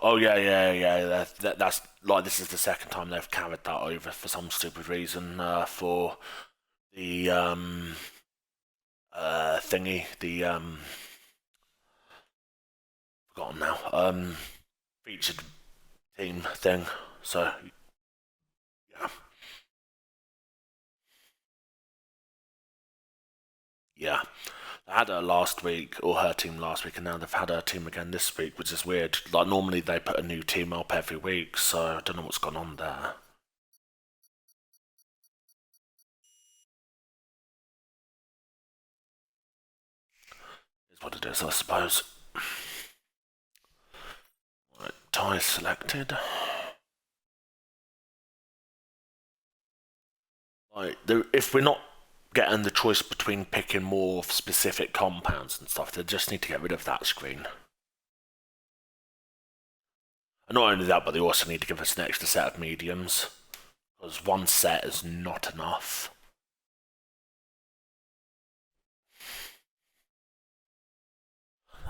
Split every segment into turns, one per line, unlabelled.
Oh yeah, yeah, yeah. That's like this is the second time they've carried that over for some stupid reason. For the thingy, the forgotten now. Featured team thing. So yeah, yeah. They had her last week, or her team last week, and now they've had her team again this week, which is weird. Like normally they put a new team up every week, so I don't know what's gone on there. Is what it is, I suppose. Right, tie selected. Like, if we're not getting the choice between picking more specific compounds and stuff, they just need to get rid of that screen. And not only that, but they also need to give us an extra set of mediums, because one set is not enough.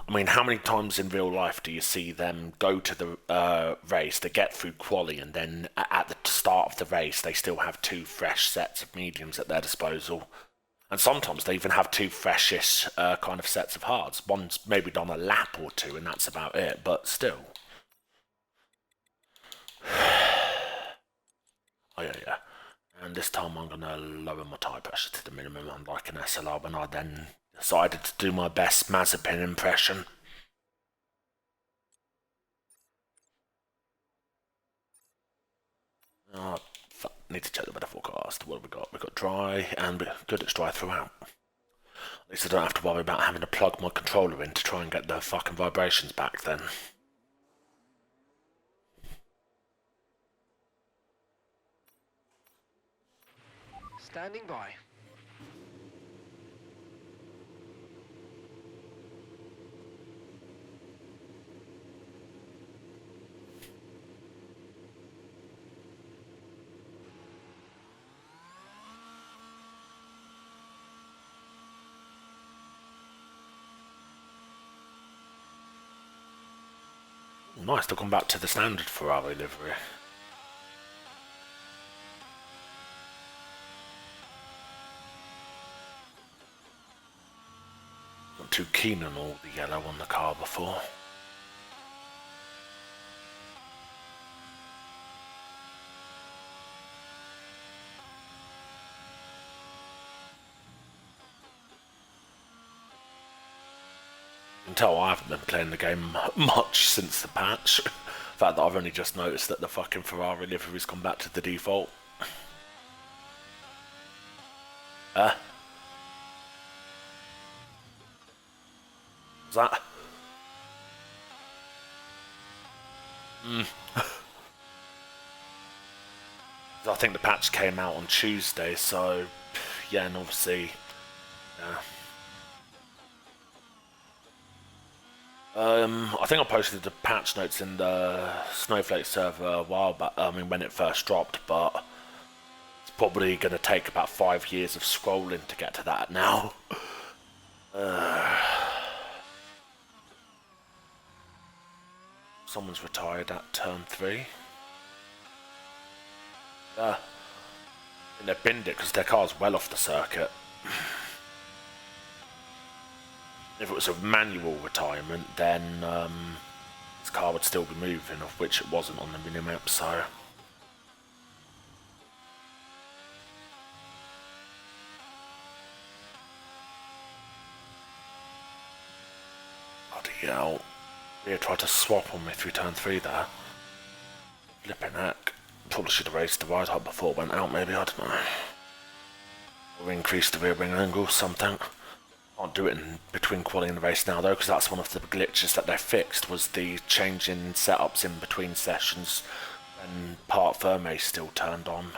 I mean, how many times in real life do you see them go to the race, they get through quali, and then at the start of the race, they still have two fresh sets of mediums at their disposal? And sometimes they even have two freshish kind of sets of hards. One's maybe done a lap or two, and that's about it, but still. Oh, yeah, yeah. And this time I'm going to lower my tire pressure to the minimum, unlike an SLR, when I then decided to do my best Mazepin impression. Oh, fuck. Need to check the weather forecast. What have we got? We've got dry, and we're good, it's dry throughout. At least I don't have to worry about having to plug my controller in to try and get the fucking vibrations back then.
Standing by.
Nice to come back to the standard Ferrari livery. Not too keen on all the yellow on the car before. You can tell I haven't been playing the game much since the patch. The fact that I've only just noticed that the fucking Ferrari livery's come back to the default. Was that? I think the patch came out on Tuesday, so yeah, and obviously, yeah. I think I posted the patch notes in the Snowflake server a while back. I mean, when it first dropped, but it's probably going to take about 5 years of scrolling to get to that now. Someone's retired at turn 3. And they binned it because their car's well off the circuit. If it was a manual retirement, then his car would still be moving, of which it wasn't on the minimap, so... Bloody hell. Yeah, tried to swap on me through turn 3 there. Flipping heck. Probably should have raised the ride height before it went out, maybe, I don't know. Or increased the rear wing angle, something. Can't do it in between quali and the race now though, because that's one of the glitches that they fixed, was the change in setups in between sessions when part firmware still turned on.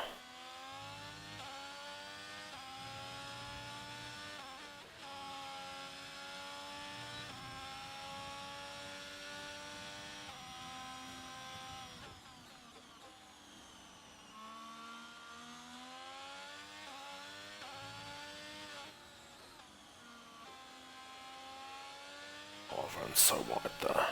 Oh, I've run so wide there.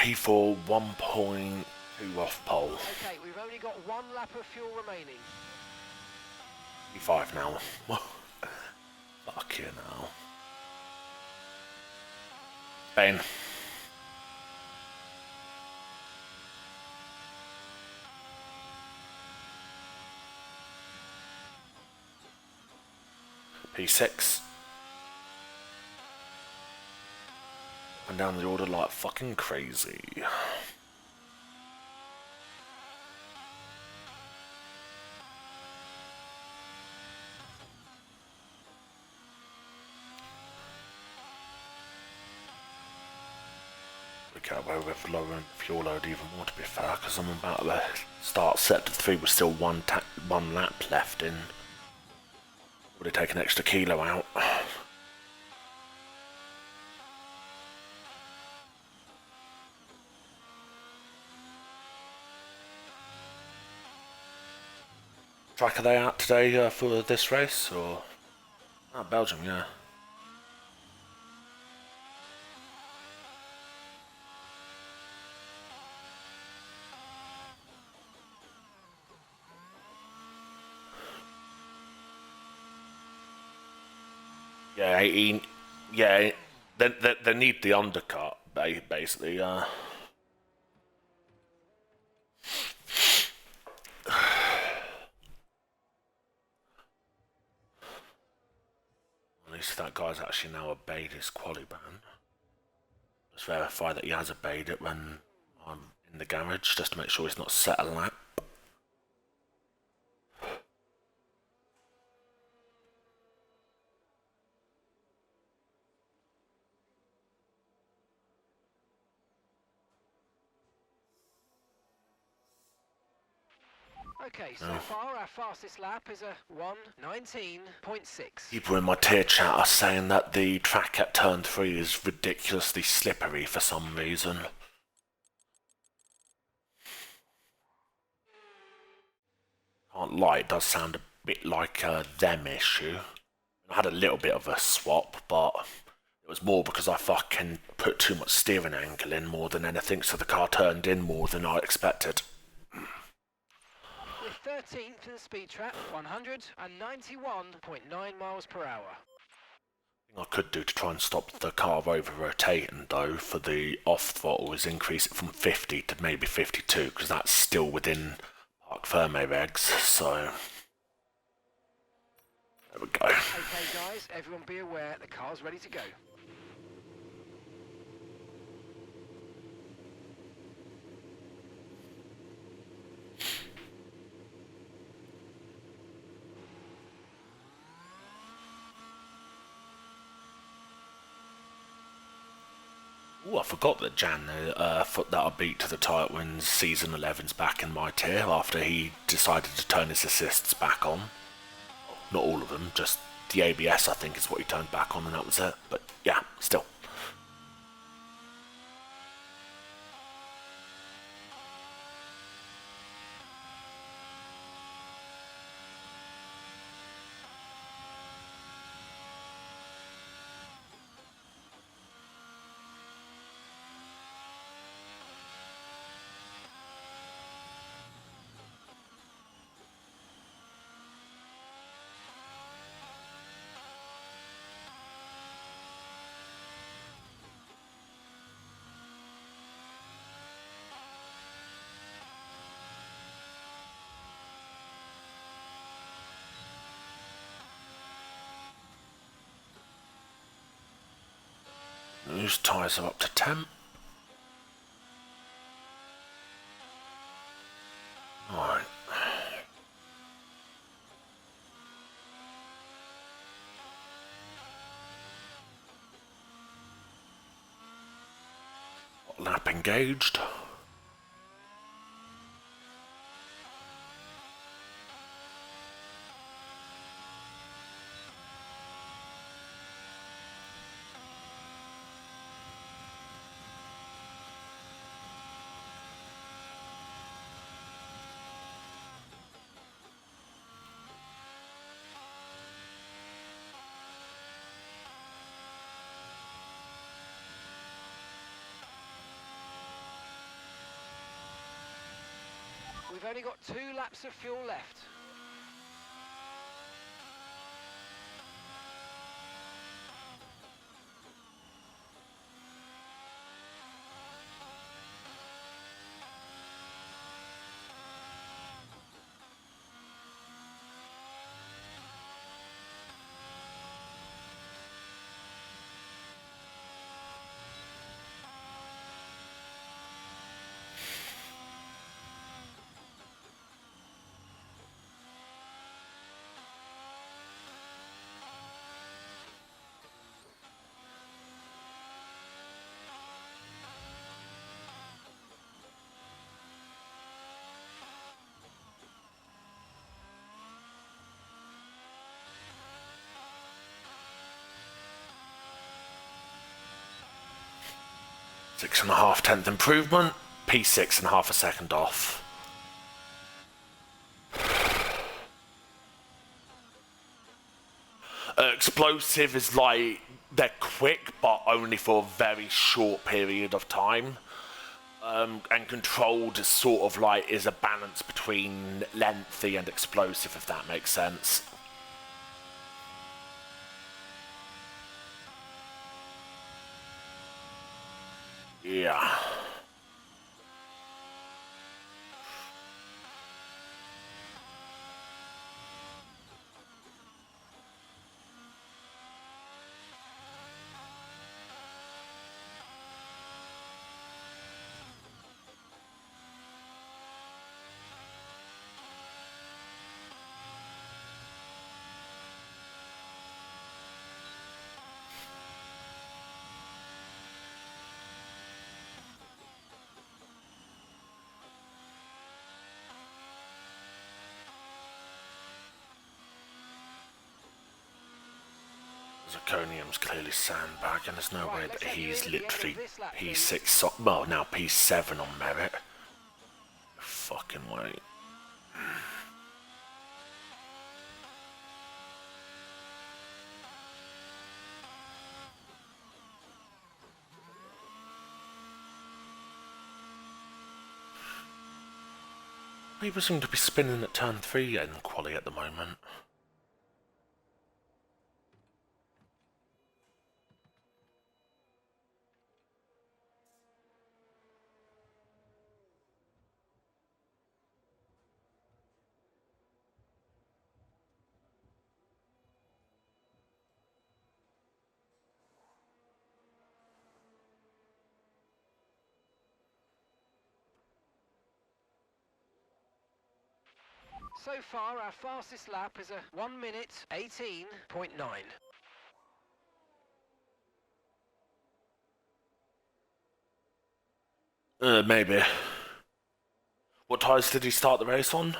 P4 1.2 off pole.
Okay, we've only got 1 lap of fuel remaining.
P5 now. Fuck you now. Spain. P6. And down the order like fucking crazy. We get away with lowering the fuel load even more, to be fair, because I'm about to start sector 3 with still one lap left in. Would it take an extra kilo out? Track are they out today for this race, or? Ah, Belgium, yeah. Yeah, 18. Yeah, they need the undercut, basically. At least that guy's actually now obeyed his quali ban. Let's verify that he has obeyed it when I'm in the garage, just to make sure he's not set a lap.
Okay, so far our fastest lap is a 1:19.6.
People in my tier chat are saying that the track at turn 3 is ridiculously slippery for some reason. Can't lie, it does sound a bit like a them issue. I had a little bit of a swap, but it was more because I fucking put too much steering angle in more than anything, so the car turned in more than I expected.
With 13th in the speed trap, 191.9 miles per hour.
Thing I could do to try and stop the car over rotating though for the off throttle is increase it from 50 to maybe 52, because that's still within Parc Ferme regs, so there we go.
Okay guys, everyone be aware, the car's ready to go.
Ooh, I forgot that Jan that I beat to the title in season 11's back in my tier after he decided to turn his assists back on. Not all of them, just the ABS I think is what he turned back on and that was it. But yeah, still. Those tyres are up to temp. Alright. Lap engaged.
we've only got 2 laps of fuel left.
Six and a half tenth improvement, P6 and half a second off. Explosive is like, they're quick, but only for a very short period of time. And controlled is sort of like, is a balance between lengthy and explosive, if that makes sense. Yeah. Zirconium's clearly sandbagging. There's no way that he's literally P6, well now P7 on merit. No fucking way. People seem to be spinning at turn 3 in quali at the moment.
So far, our fastest lap is a 1 minute 18.9.
Maybe. What tyres did he start the race on?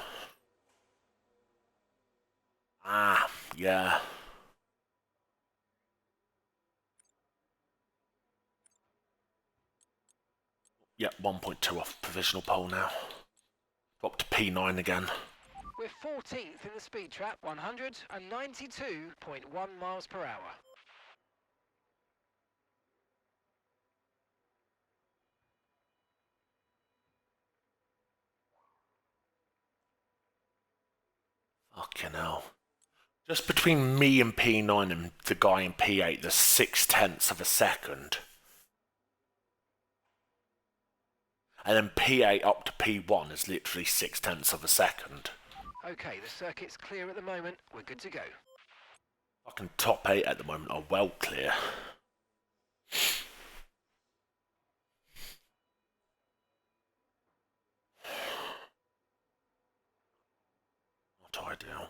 Ah, yeah. Yep, 1.2 off provisional pole now. Up to P9 again.
We're 14th in the speed trap, 192.1 miles per hour.
Fucking hell. Just between me and P9 and the guy in P8, there's 0.6 of a second. And then P8 up to P1 is literally 0.6 of a second.
Okay, the circuit's clear at the moment. We're good to go.
Fucking top 8 at the moment are well clear. Not ideal.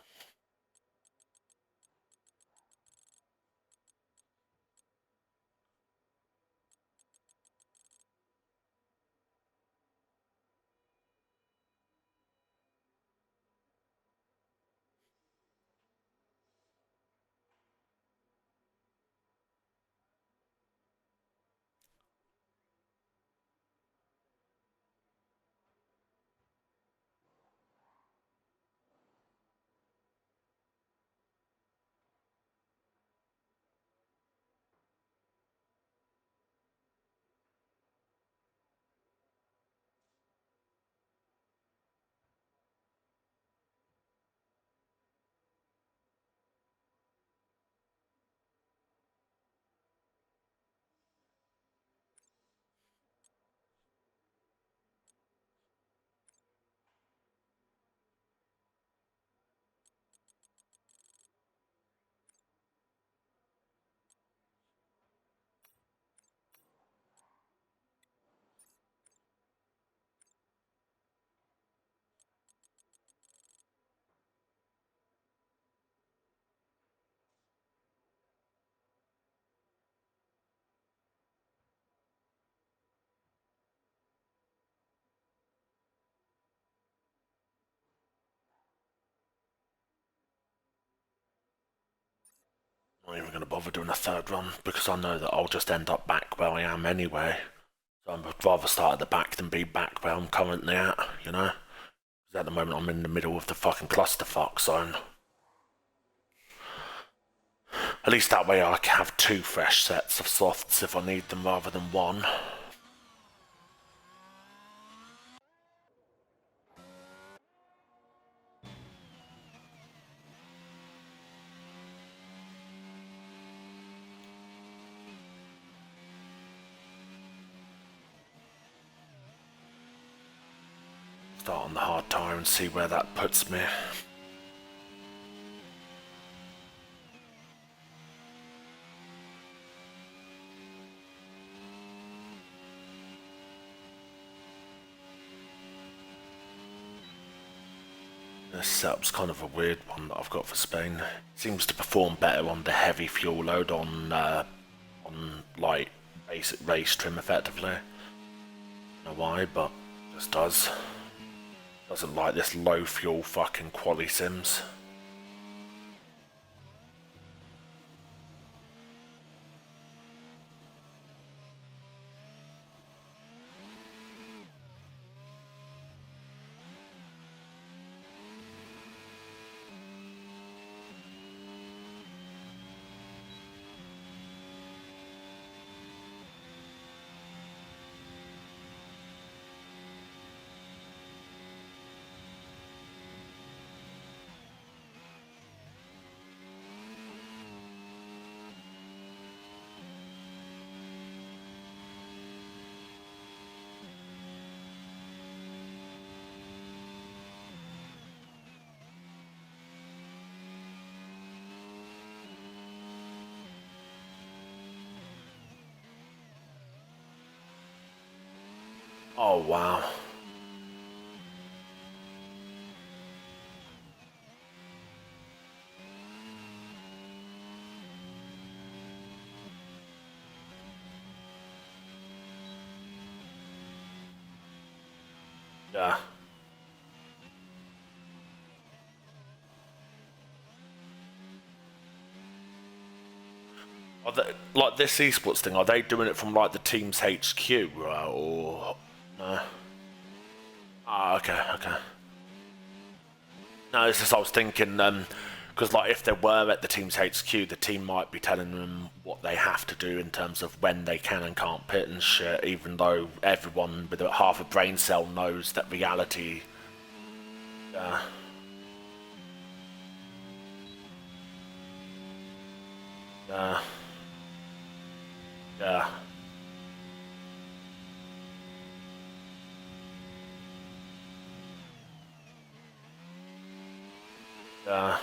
I'm not even going to bother doing a third run because I know that I'll just end up back where I am anyway. So I'd rather start at the back than be back where I'm currently at, you know? Because at the moment I'm in the middle of the fucking clusterfuck zone. At least that way I can have 2 fresh sets of softs if I need them rather than 1. Start on the hard tire and see where that puts me. This setup's kind of a weird one that I've got for sPain. It seems to perform better on the heavy fuel load on like basic race trim effectively. I don't know why, but it just does. Doesn't like this low fuel fucking quali sims. Oh wow. Yeah. Are they, like this esports thing, are they doing it from like the team's HQ, or no? Ah, okay, okay. No, it's just I was thinking, because like if they were at the team's HQ, the team might be telling them what they have to do in terms of when they can and can't pit and shit, even though everyone with half a brain cell knows that reality. Yeah. Yeah. Yeah. Yeah.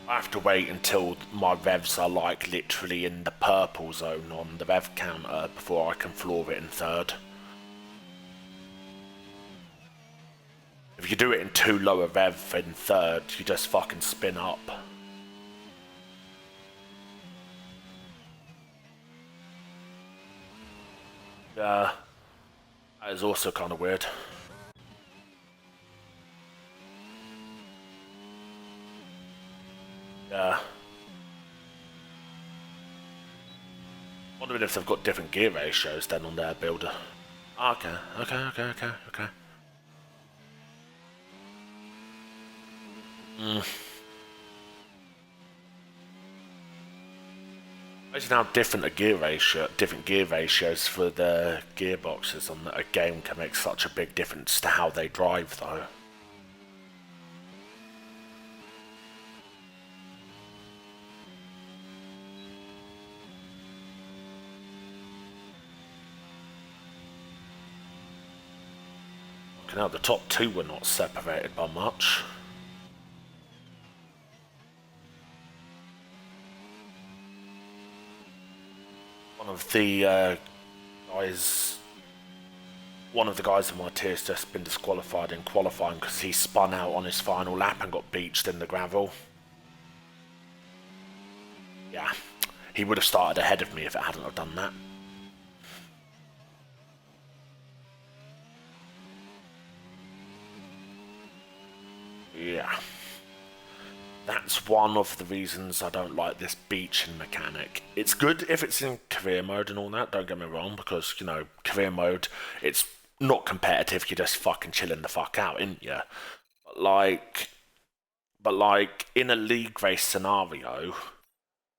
I have to wait until my revs are like literally in the purple zone on the rev counter before I can floor it in third. If you do it in too low a rev in third, you just fucking spin up. Yeah, that is also kind of weird. Yeah. Wondering if they've got different gear ratios then on their builder. Okay, okay, okay, okay, okay. Imagine how different gear ratios for the gearboxes on a game can make such a big difference to how they drive, though. Now the top 2 were not separated by much. One of the guys in my tier's just been disqualified in qualifying because he spun out on his final lap and got beached in the gravel. Yeah, he would have started ahead of me if it hadn't have done that. Yeah. That's one of the reasons I don't like this beaching mechanic. It's good if it's in career mode and all that, don't get me wrong, because, you know, career mode, it's not competitive, you're just fucking chilling the fuck out, ain't you? But like, in a league race scenario,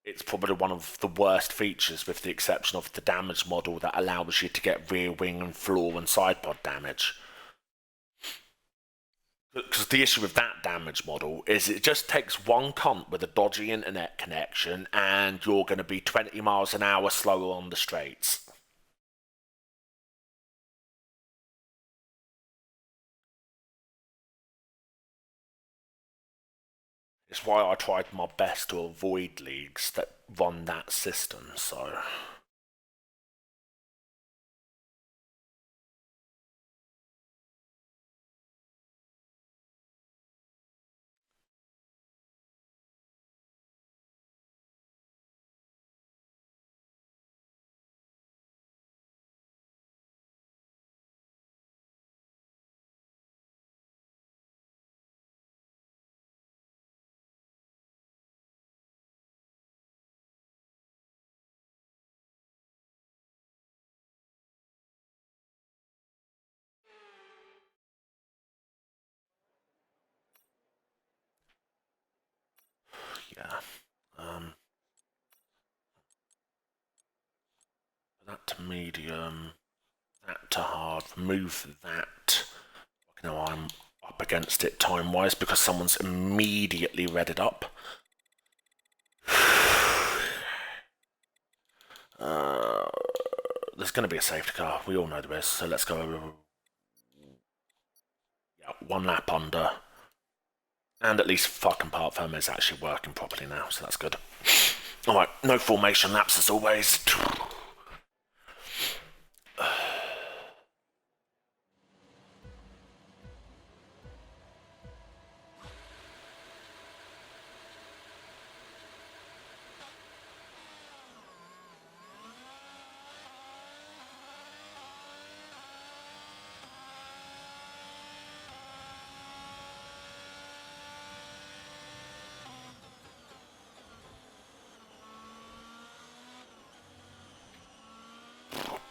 it's probably one of the worst features, with the exception of the damage model that allows you to get rear wing and floor and side pod damage. Because the issue with that damage model is it just takes one cunt with a dodgy internet connection and you're going to be 20 miles an hour slower on the straights. It's why I tried my best to avoid leagues that run that system, so... Yeah. That to medium, that to hard, remove that. You know, I'm up against it time-wise because someone's immediately read it up. There's going to be a safety car. We all know there is, so let's go. Yeah, one lap under. And at least fucking part firm is actually working properly now, so that's good. Alright, no formation laps as always.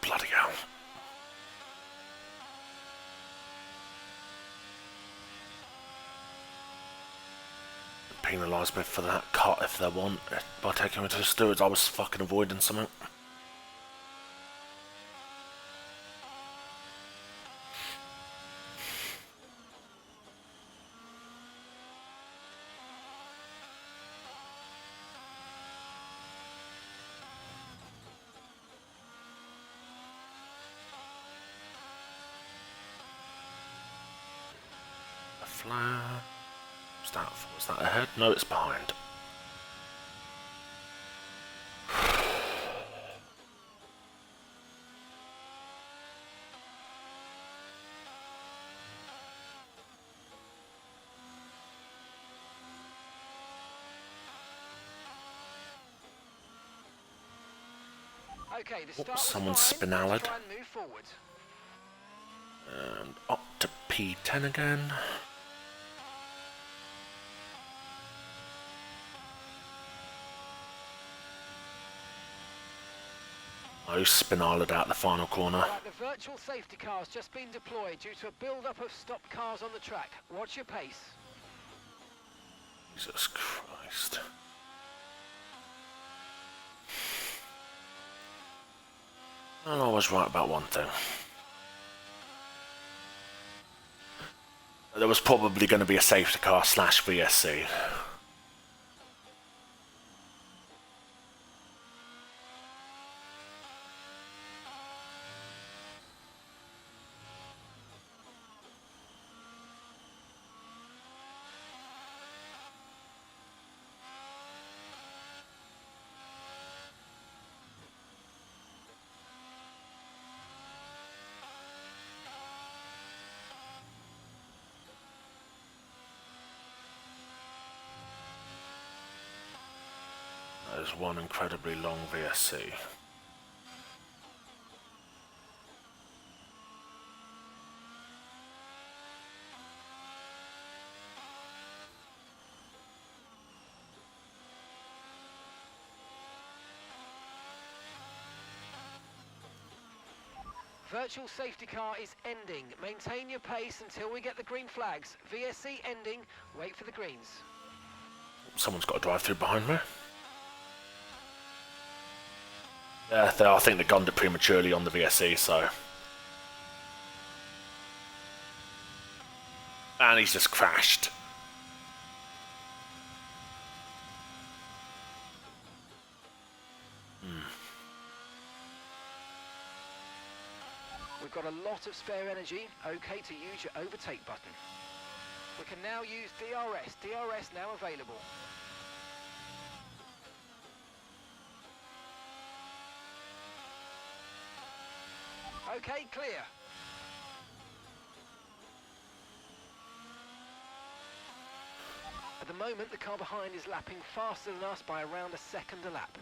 Bloody hell. Penalise me for that cut if they want. By taking me to the stewards, I was fucking avoiding something. A flag. Was that ahead? No, it's behind.
Okay, the start was
Someone's
fine.
spinaled.
Let's try and move forward.
And up to P10 again. Oh, spinaled out the final corner.
Right, the virtual safety car has just been deployed due to a build-up of stopped cars on the track. Watch your pace.
Jesus Christ. And I was right about one thing. There was probably going to be a safety car slash VSC. There's one incredibly long VSC.
virtual safety car is ending. Maintain your pace until we get the green flags. VSC ending, wait for the greens.
Someone's got to drive through behind me. Yeah, I think they gunned it prematurely on the VSC, so... And he's just crashed.
We've got a lot of spare energy. Okay to use your overtake button. We can now use DRS. DRS now available. Okay, clear. At the moment, the car behind is lapping faster than us by around a second a lap.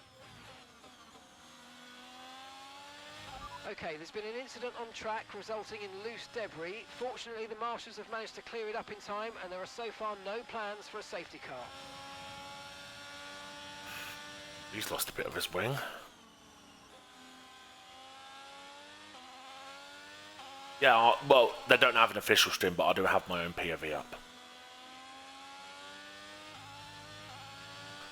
Okay, there's been an incident on track resulting in loose debris. Fortunately, the marshals have managed to clear it up in time, and there are so far no plans for a safety car.
He's lost a bit of his wing. Yeah, well, they don't have an official stream, but I do have my own POV up.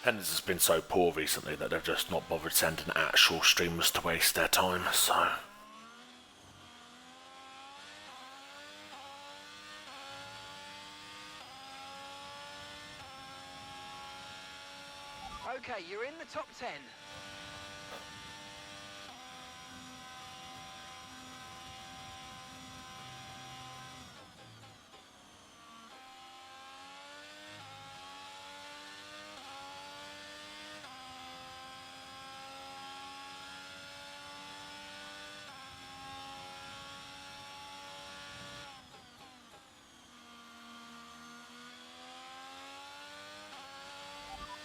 Tenders has been so poor recently that they've just not bothered sending actual streamers to waste their time, so...
Okay, you're in the top 10.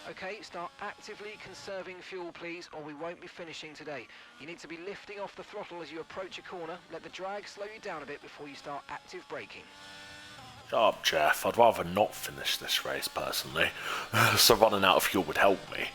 Okay, start actively conserving fuel, please, or we won't be finishing today. You need to be lifting off the throttle as you approach a corner. Let the drag slow you down a bit before you start active braking.
Shut up, Jeff. I'd rather not finish this race, personally. So running out of fuel would help me.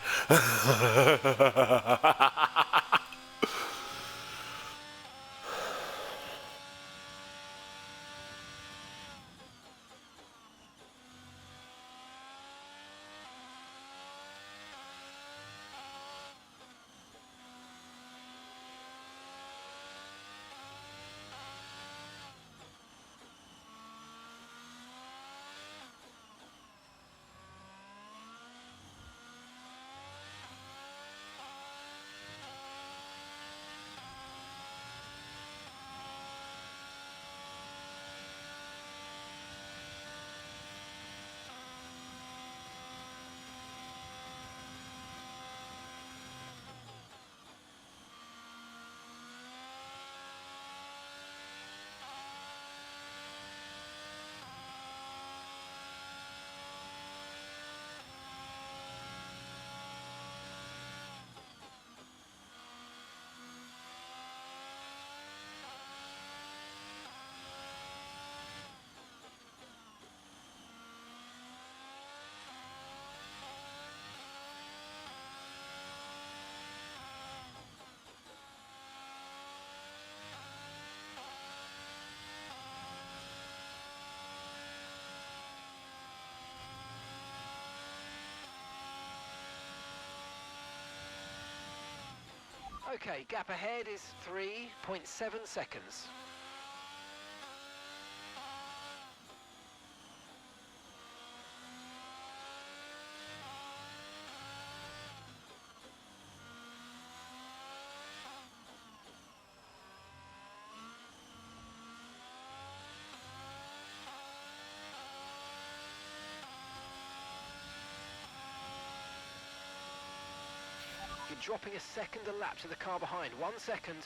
Okay, gap ahead is 3.7 seconds. You're dropping a second a lap to the car behind. 1 second.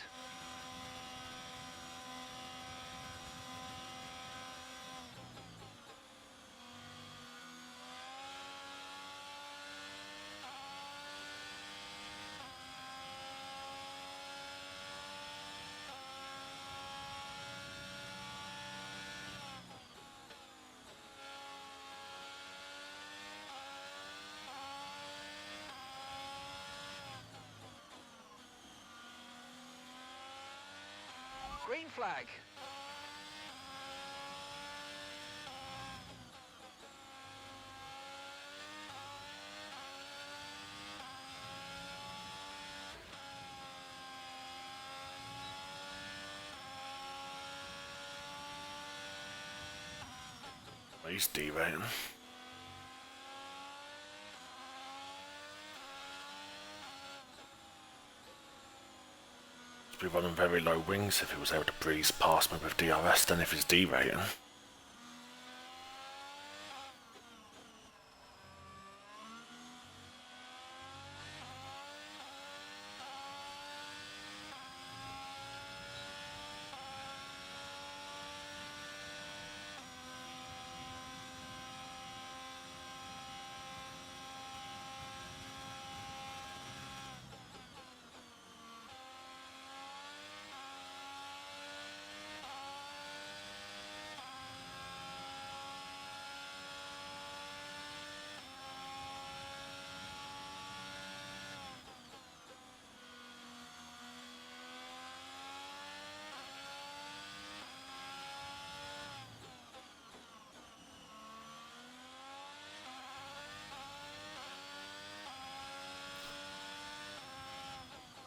green flag.
He's derating. He'd be running very low wings if he was able to breeze past me with DRS than if he's derating.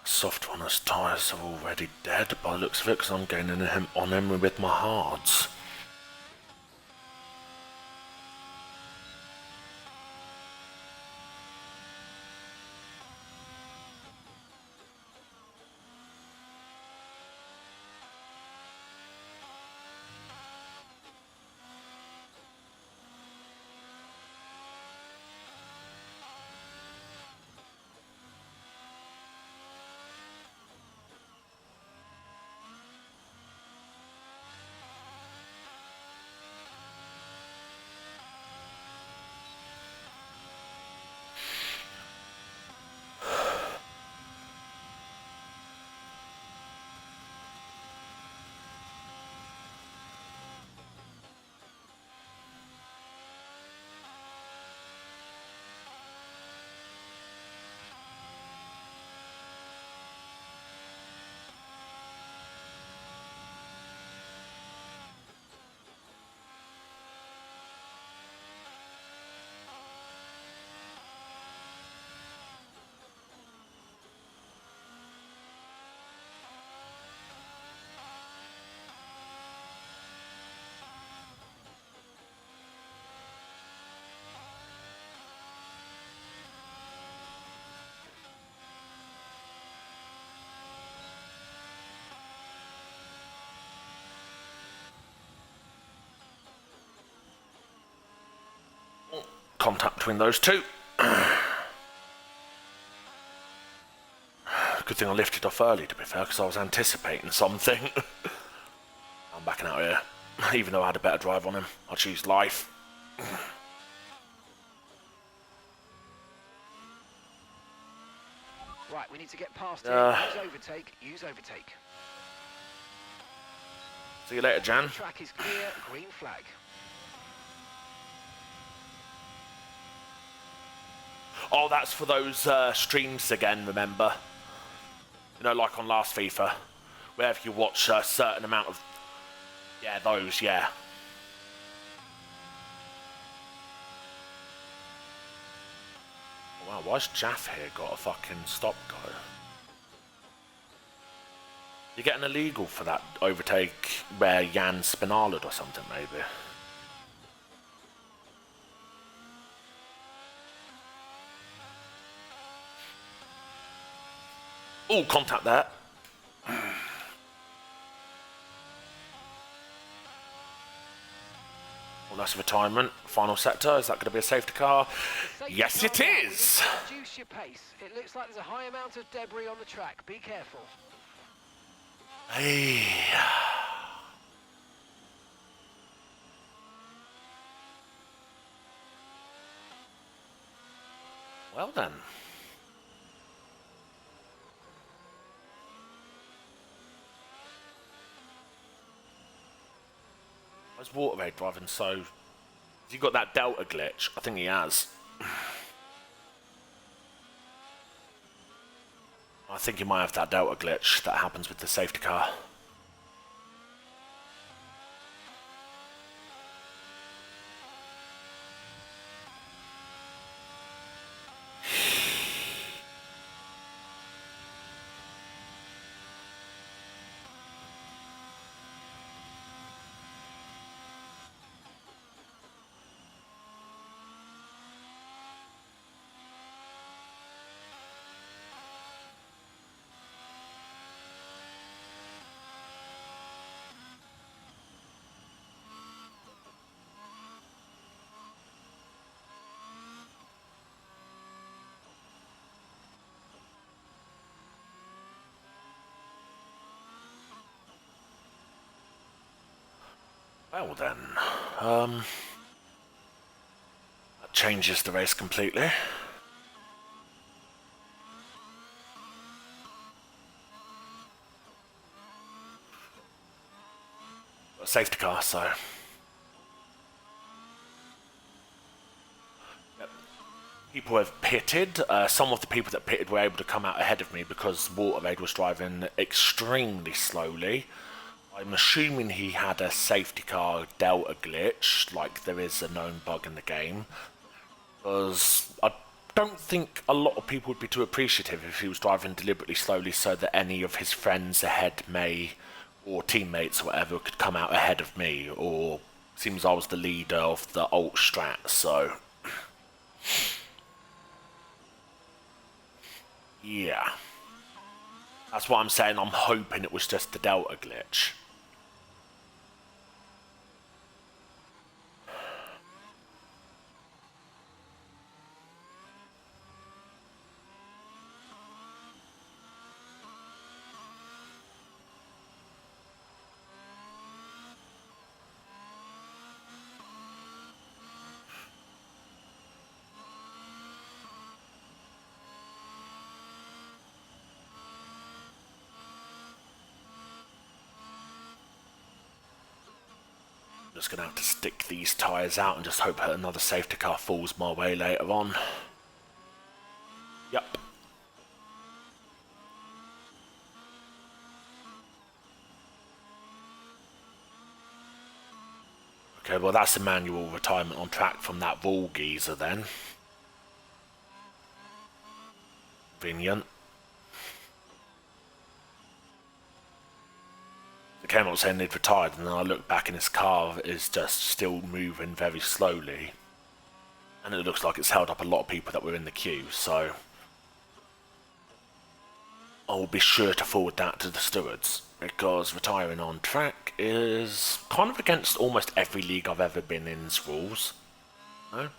Soft runner's tyres are already dead by the looks of it because I'm gaining him on him with my hards. Contact between those two. Good thing I lifted off early, to be fair, because I was anticipating something. I'm backing out here. Even though I had a better drive on him, I choose life.
Right, we need to get past him. Use overtake. Use overtake.
See you later, Jan.
The track is clear. Green flag.
Oh, that's for those streams again, remember? You know, like on last FIFA, where if you watch a certain amount of... Yeah, those, yeah. Oh, wow, why's Jaff here got a fucking stop go? You're getting illegal for that overtake where Jan Spinaled or something, maybe. Oh, contact there. Well, that's retirement. Final sector. Is that going to be a safety car? Yes, it is.
Reduce your pace. It looks like there's a high amount of debris on the track. Be careful.
Hey. Well then. Why's Waterade driving so... Has he got that Delta glitch? I think he has. I think he might have that Delta glitch that happens with the safety car. Well then, that changes the race completely. Got a safety car, so... People have pitted. Some of the people that pitted were able to come out ahead of me because Waterade was driving extremely slowly. I'm assuming he had a safety car delta glitch, like there is a known bug in the game. Because I don't think a lot of people would be too appreciative if he was driving deliberately slowly so that any of his friends ahead may, or teammates or whatever, could come out ahead of me. Or seems I was the leader of the alt strat, so... Yeah. That's what I'm saying, I'm hoping it was just the delta glitch. Just gonna have to stick these tyres out and just hope that another safety car falls my way later on. Yep. Okay, well that's a manual retirement on track from that Vol geezer then. Convenient. It came up saying they'd retired, and then I looked back and his car is just still moving very slowly. And it looks like it's held up a lot of people that were in the queue, so... I'll be sure to forward that to the stewards, because retiring on track is kind of against almost every league I've ever been in's rules. No?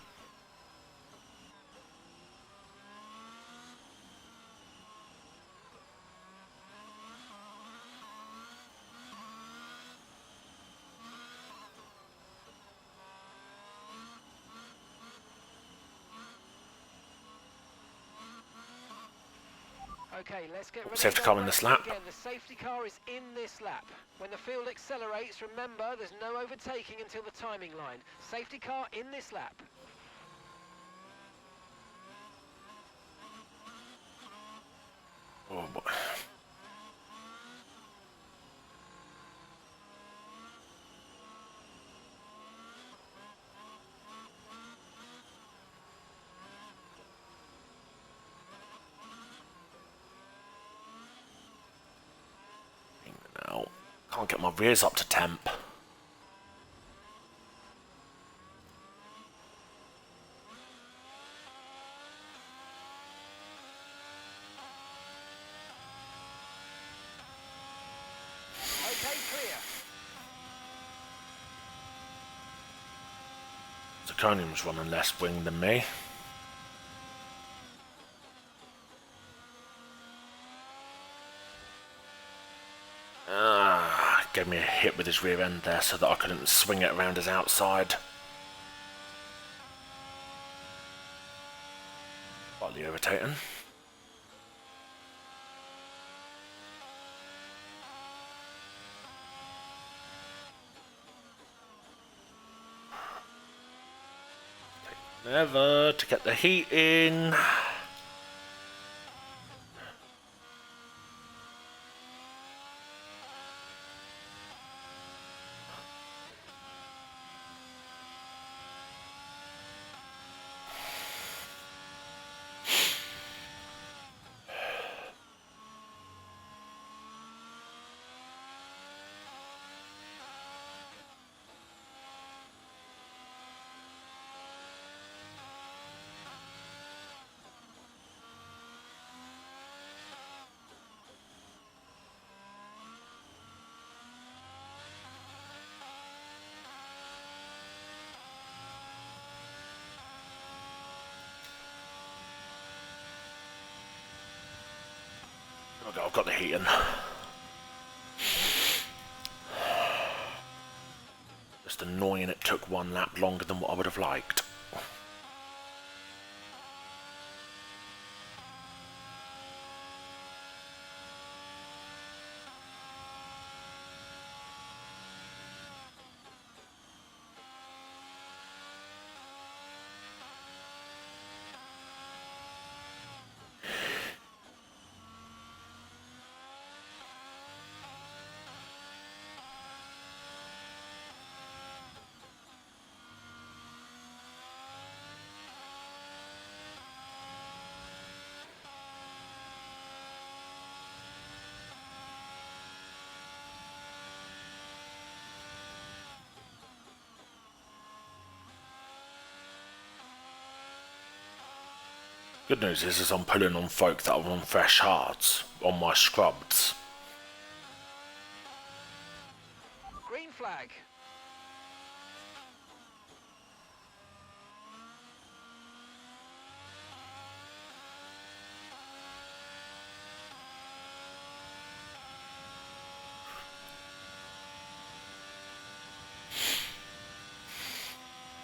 Okay, let's get ready.
Safety car in this lap.
Again, the safety car is in this lap. When the field accelerates, remember there's no overtaking until the timing line. Safety car in this lap.
Oh boy. Now, can't get my rears up to temp.
Okay, clear.
Zirconium's running less wing than me. Gave me a hit with his rear end there so that I couldn't swing it around his outside. Slightly irritating. Never to get the heat in. Okay, I've got the heat in. Just Just annoying it took one lap longer than what I would have liked. Good news is I'm pulling on folk that are on fresh hearts, on my scrubs.
Green flag.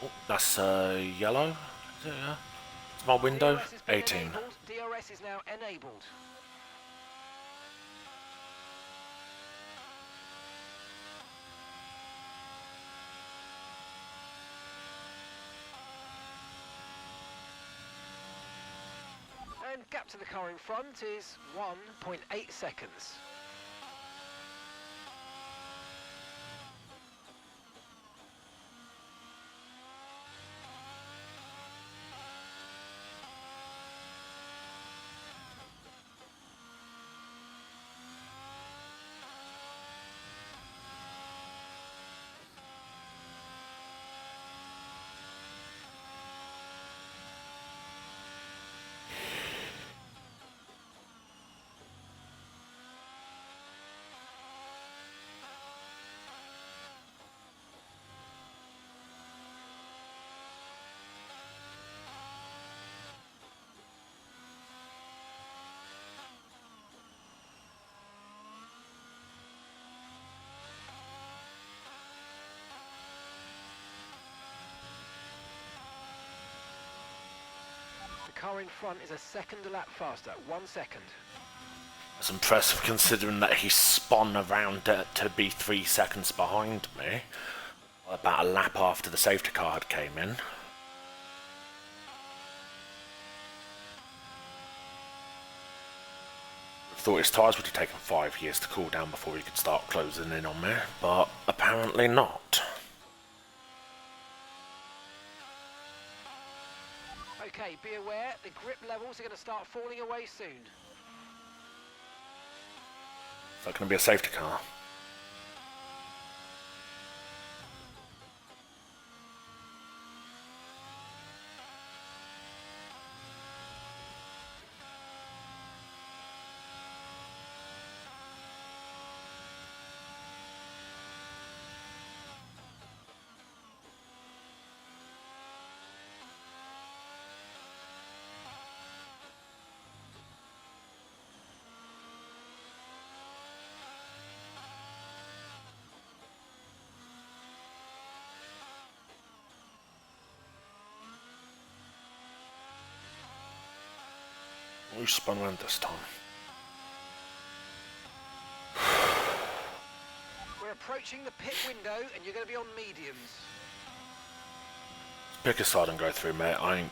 Oh, that's yellow. Is it, yeah? It's my window.
DRS has been
18.
enabled. DRS is now enabled. And gap to the car in front is 1.8 seconds. The car in front is a second a lap faster, 1 second.
That's impressive considering that he spun around to be 3 seconds behind me. About a lap after the safety car had came in. I thought his tyres would have taken 5 years to cool down before he could start closing in on me, but apparently not.
Okay, be aware, the grip levels are going to start falling away soon.
Is that going to be a safety car? Who spun around this time?
We're approaching the pit window and you're going to be on mediums.
Pick a side and go through, mate. I ain't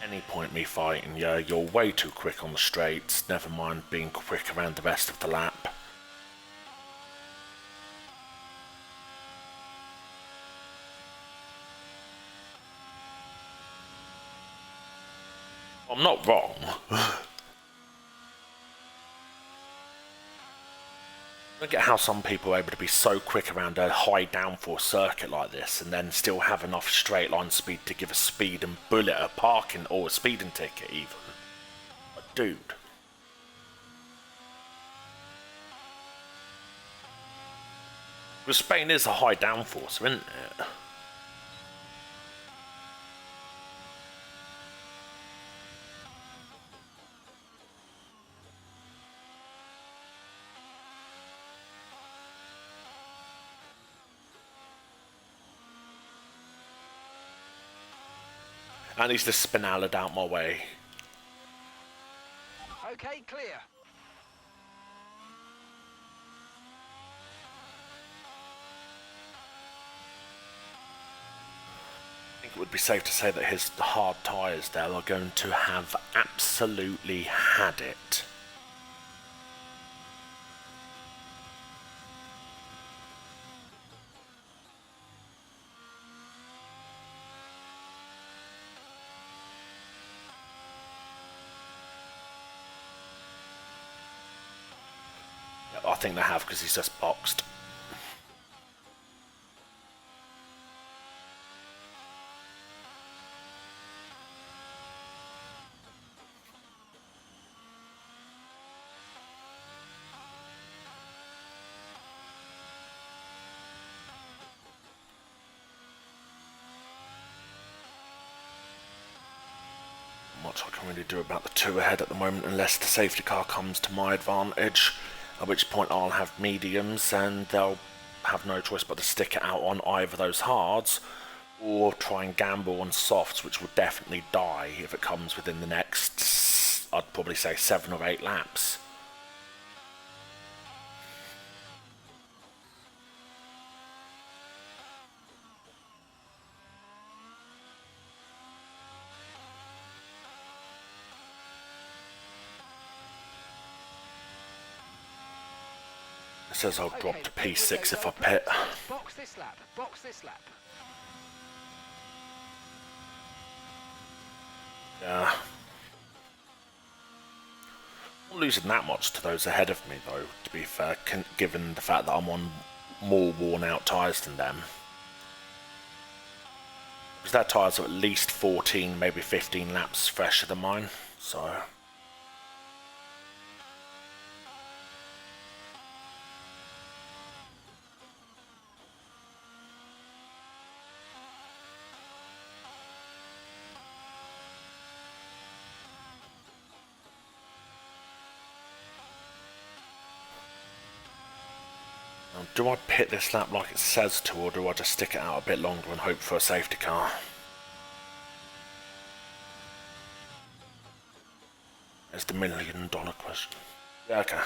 any point me fighting you. You're way too quick on the straights, never mind being quick around the rest of the lap. I'm not wrong. I don't get how some people are able to be so quick around a high downforce circuit like this and then still have enough straight line speed to give a speed and bullet a parking or a speeding ticket even. But dude. Because Spain is a high downforce, isn't it? And he's just spinaled out my way.
Okay, clear.
I think it would be safe to say that his hard tyres there are going to have absolutely had it. I think they have, because he's just boxed. Much I can really do about the two ahead at the moment, unless the safety car comes to my advantage, at which point I'll have mediums and they'll have no choice but to stick it out on either those hards or try and gamble on softs, which will definitely die if it comes within the next, I'd probably say 7 or 8 laps. It says I'll drop to P6 if I pit.
Box this lap, box this lap.
Yeah. Not losing that much to those ahead of me though, to be fair, given the fact that I'm on more worn out tyres than them. Because their tyres are at least 14, maybe 15 laps fresher than mine, so... Do I pit this lap like it says to, or do I just stick it out a bit longer and hope for a safety car? It's the $1,000,000 question. Yeah, okay.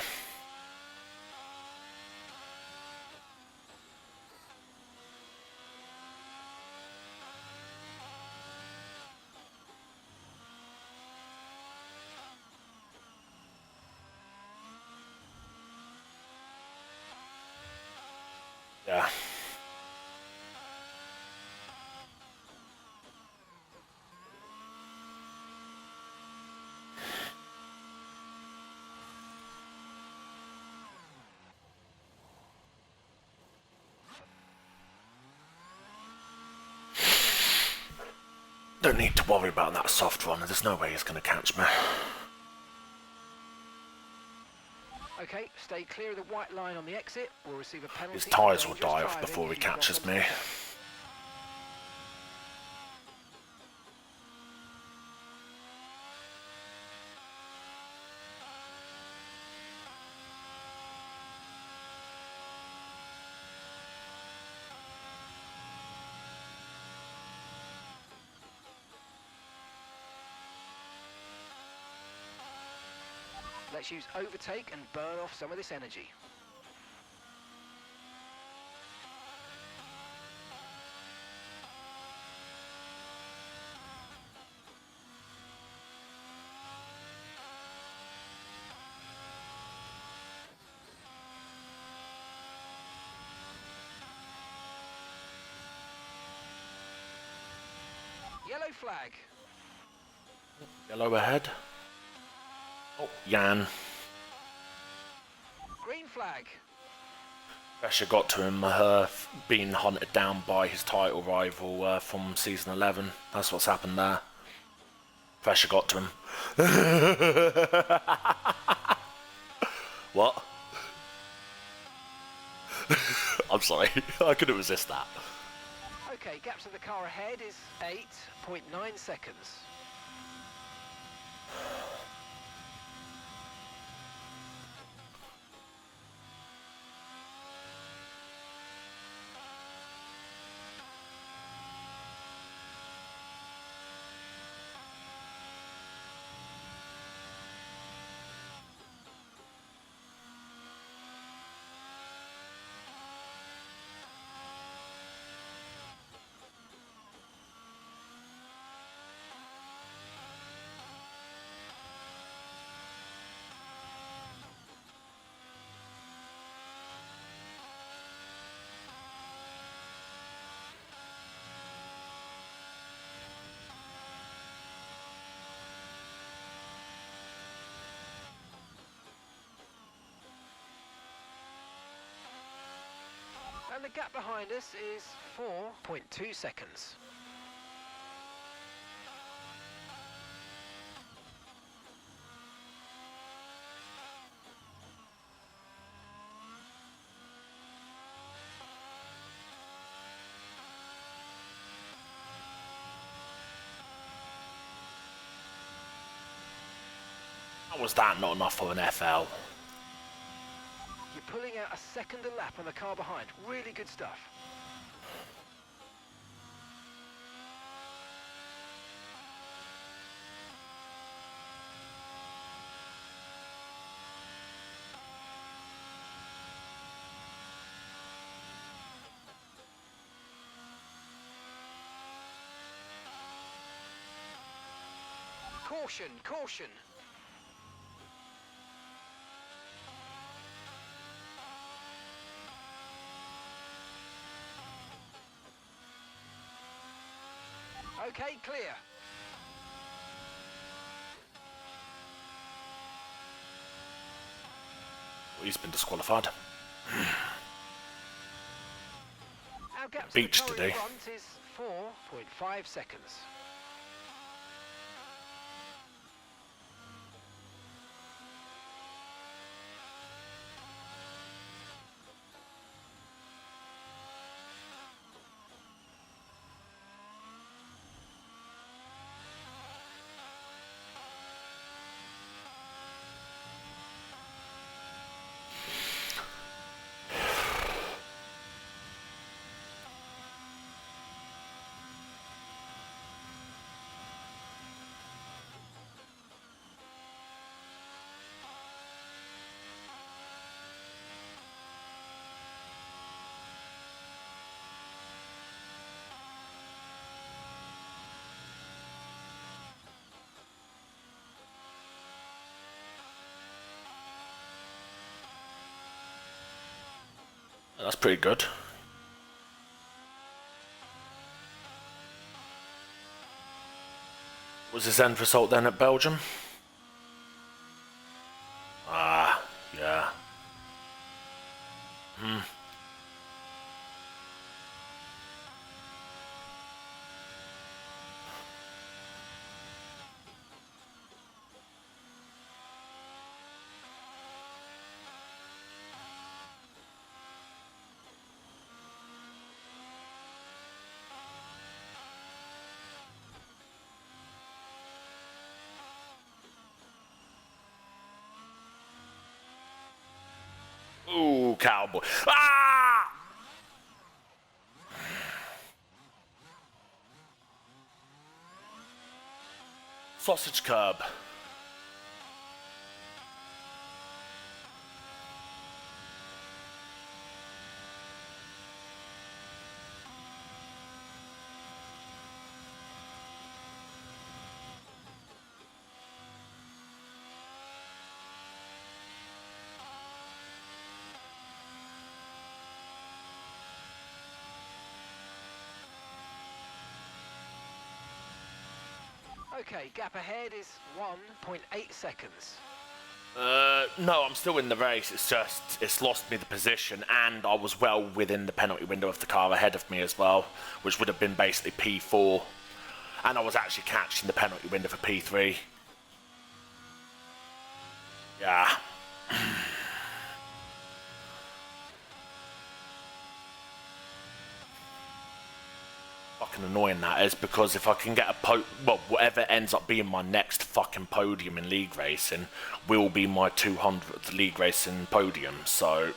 Yeah. Don't need to worry about that soft run. There's no way he's going to catch me.
Okay, stay clear of the white line on the exit. We'll receive a penalty.
His tyres will die off before he catches me.
Let's use overtake and burn off some of this energy. Yellow flag.
Yellow ahead. Oh, Jan.
Green flag.
Pressure got to him, being hunted down by his title rival from season 11. That's what's happened there. Pressure got to him. What? I'm sorry, I couldn't resist that.
Okay, gap to the car ahead is 8.9 seconds. the gap behind us is 4.2 seconds.
How was that not enough for an FL?
You're pulling out a second a lap on the car behind. Really good stuff. Caution, caution. Okay, clear.
Well, he's been disqualified.
Our gap to
Beach
the car
today.
in front is 4.5 seconds.
That's pretty good. Was his end result then at Belgium? Ah, yeah. Ooh, cowboy. Ah! Sausage curb.
Okay, gap ahead is 1.8 seconds.
No, I'm still in the race. It's just, it's lost me the position, and I was well within the penalty window of the car ahead of me as well, which would have been basically P4. And I was actually catching the penalty window for P3. Yeah. Fucking annoying that is, because if I can get a well, whatever ends up being my next fucking podium in league racing will be my 200th league racing podium, so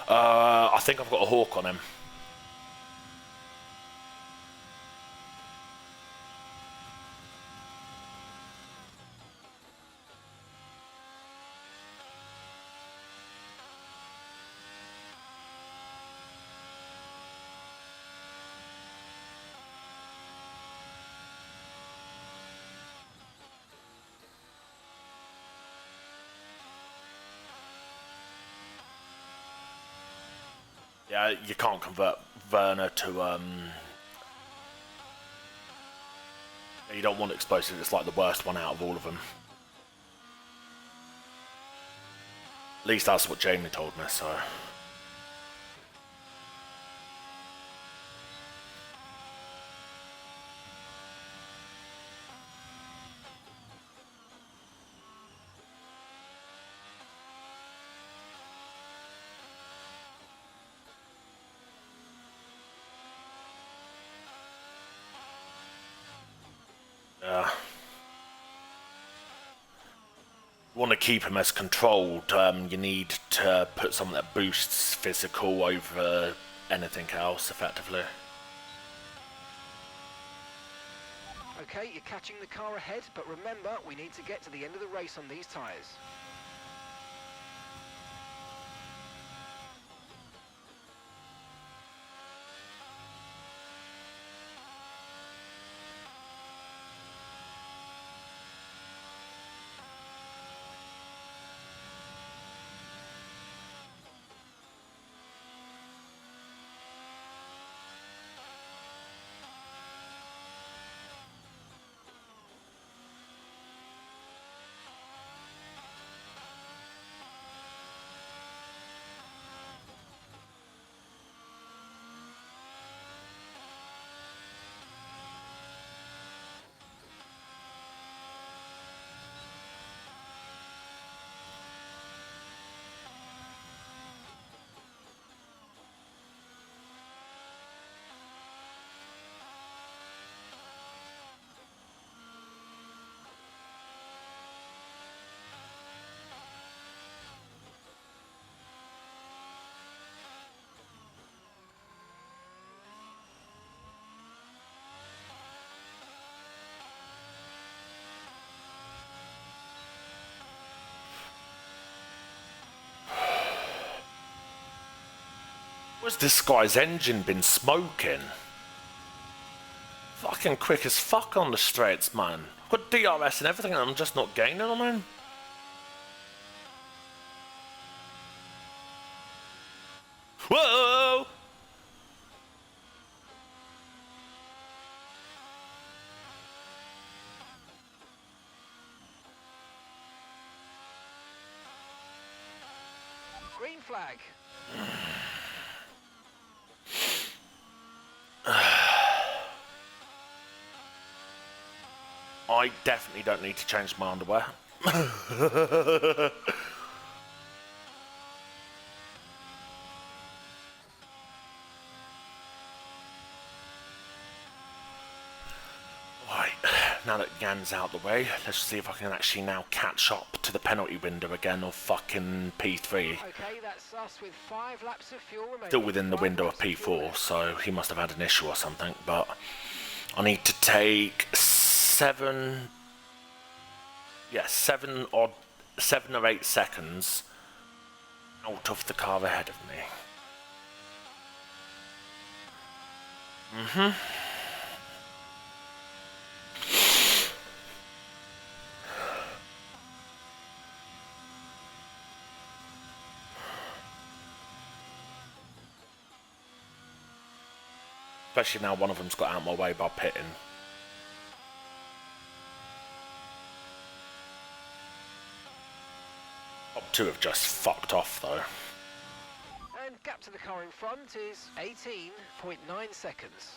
I think I've got a hawk on him. Yeah, you can't convert Werner to, you don't want explosive, it's like the worst one out of all of them. At least that's what Jamie told me, so... Yeah. You want to keep him as controlled, you need to put something that boosts physical over anything else, effectively.
Okay, you're catching the car ahead, but remember, we need to get to the end of the race on these tyres.
What's this guy's engine been smoking? Fucking quick as fuck on the straights, man. I've got DRS and everything and I'm just not gaining on him. Whoa!
Green flag.
I definitely don't need to change my underwear. Right, now that Jan's out the way, let's see if I can actually now catch up to the penalty window again of fucking P3.
Okay, that's us with 5 laps of fuel remaining.
Still within the
5
window of
laps fuel
P4,
left.
so he must have had an issue or something, but I need to take 7 or 8 seconds out of the car ahead of me. Especially now one of them's got out of my way by pitting. Top 2 have just fucked off though.
And gap to the car in front is 18.9 seconds.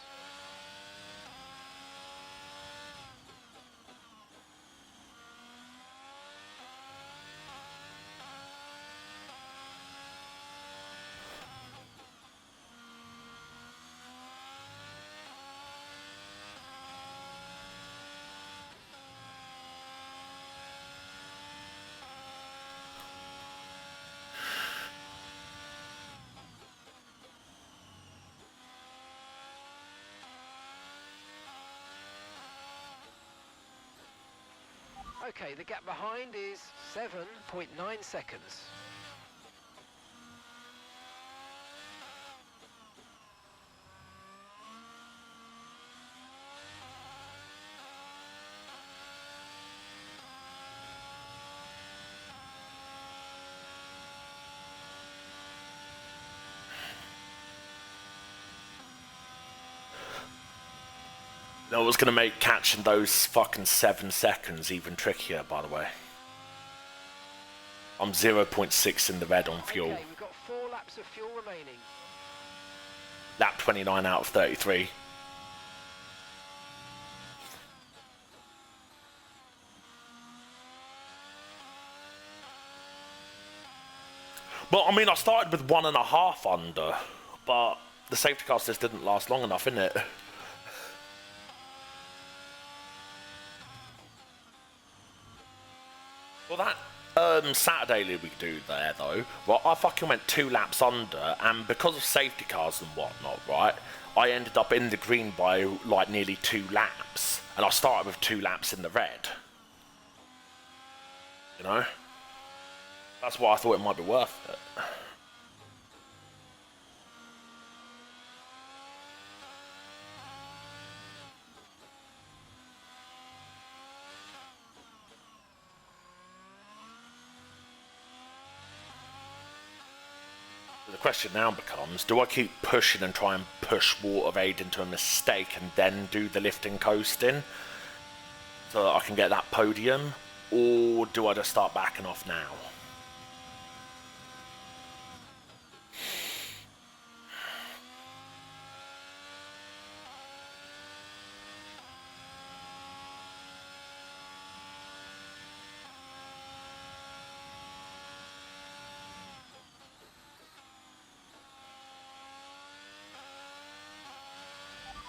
Okay, the gap behind is 7.9 seconds.
That was going to make catching those fucking 7 seconds even trickier, by the way. I'm 0.6 in the red on fuel.
Okay, we've got 4 laps of fuel remaining.
Lap 29 out of 33. Well, I mean, I started with 1.5 under, but the safety car just didn't last long enough, innit? Well, that Saturday league we do there, though, well, I fucking went 2 laps under, and because of safety cars and whatnot, right, I ended up in the green by, like, nearly 2 laps, and I started with 2 laps in the red. You know? That's why I thought it might be worth it. The question now becomes, do I keep pushing and try and push WOR S13 into a mistake and then do the lifting coasting so that I can get that podium, or do I just start backing off now?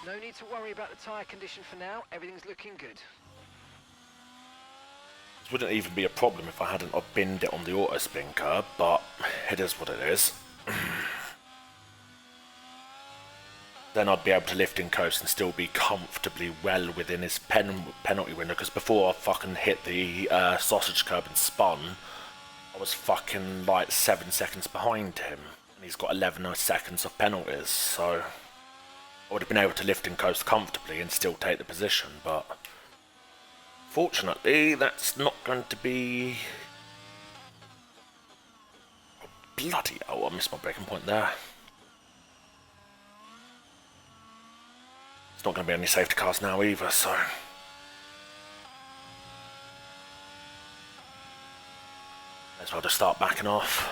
No need to worry about the tyre condition for now, everything's looking good.
This wouldn't even be a problem if I hadn't binned it on the auto spin curb, but it is what it is. Then I'd be able to lift and coast and still be comfortably well within his penalty window, because before I fucking hit the sausage curb and spun, I was fucking like 7 seconds behind him, and he's got 11 seconds of penalties, so I would have been able to lift and coast comfortably and still take the position, but fortunately that's not going to be... Oh, bloody hell, I missed my braking point there. It's not going to be any safety cars now either, so... May as well just start backing off.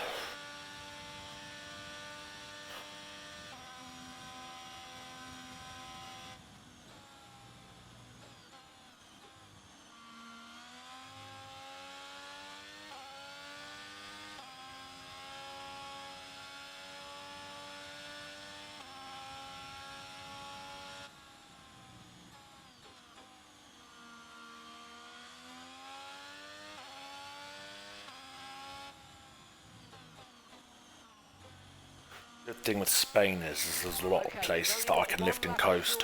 The good thing with Spain is there's a lot of places that I can lift and coast.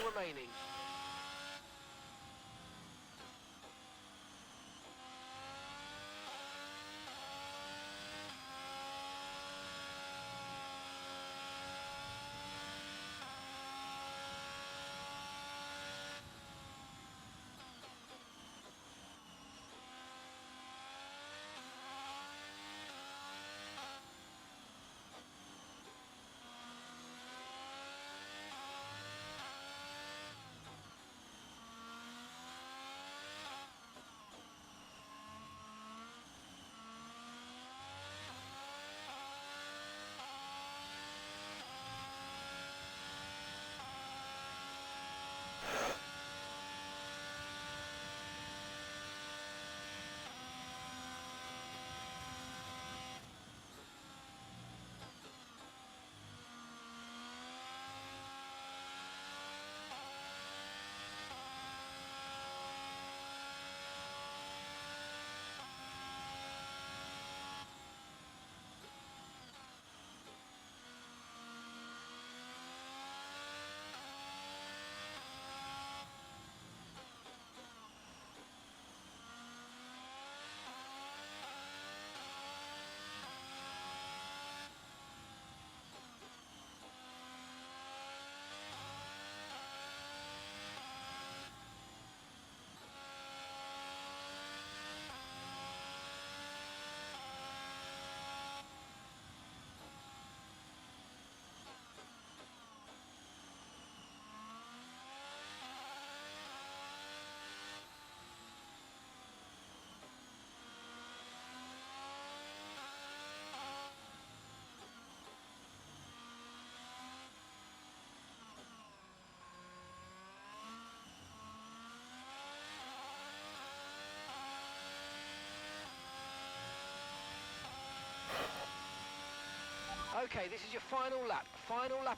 Okay, this is your final lap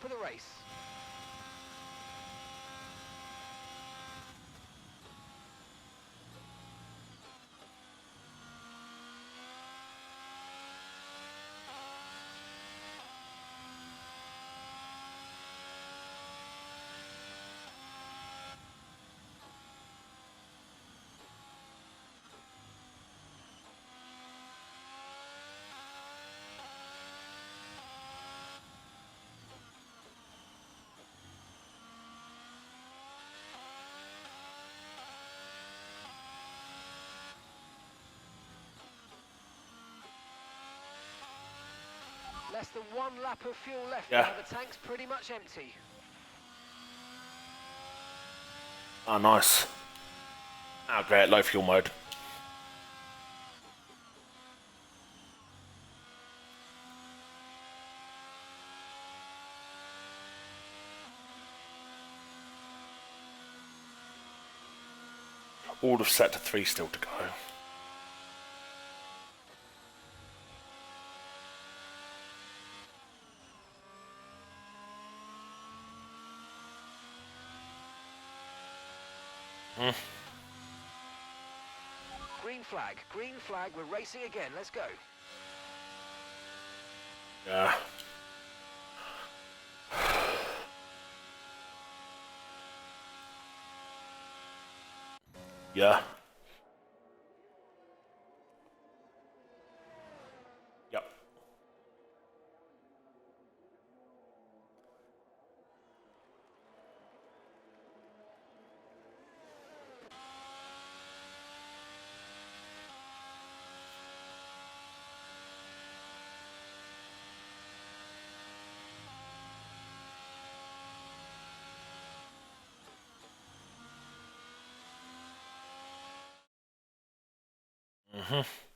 of the race. Less than 1 lap of fuel left
Yeah.
now, the tank's pretty much empty.
Oh, nice. Oh, great, low fuel mode. All of sector 3 still to go.
Green flag, we're racing again, let's go.
Yeah. Yeah. Yep. Mm-hmm.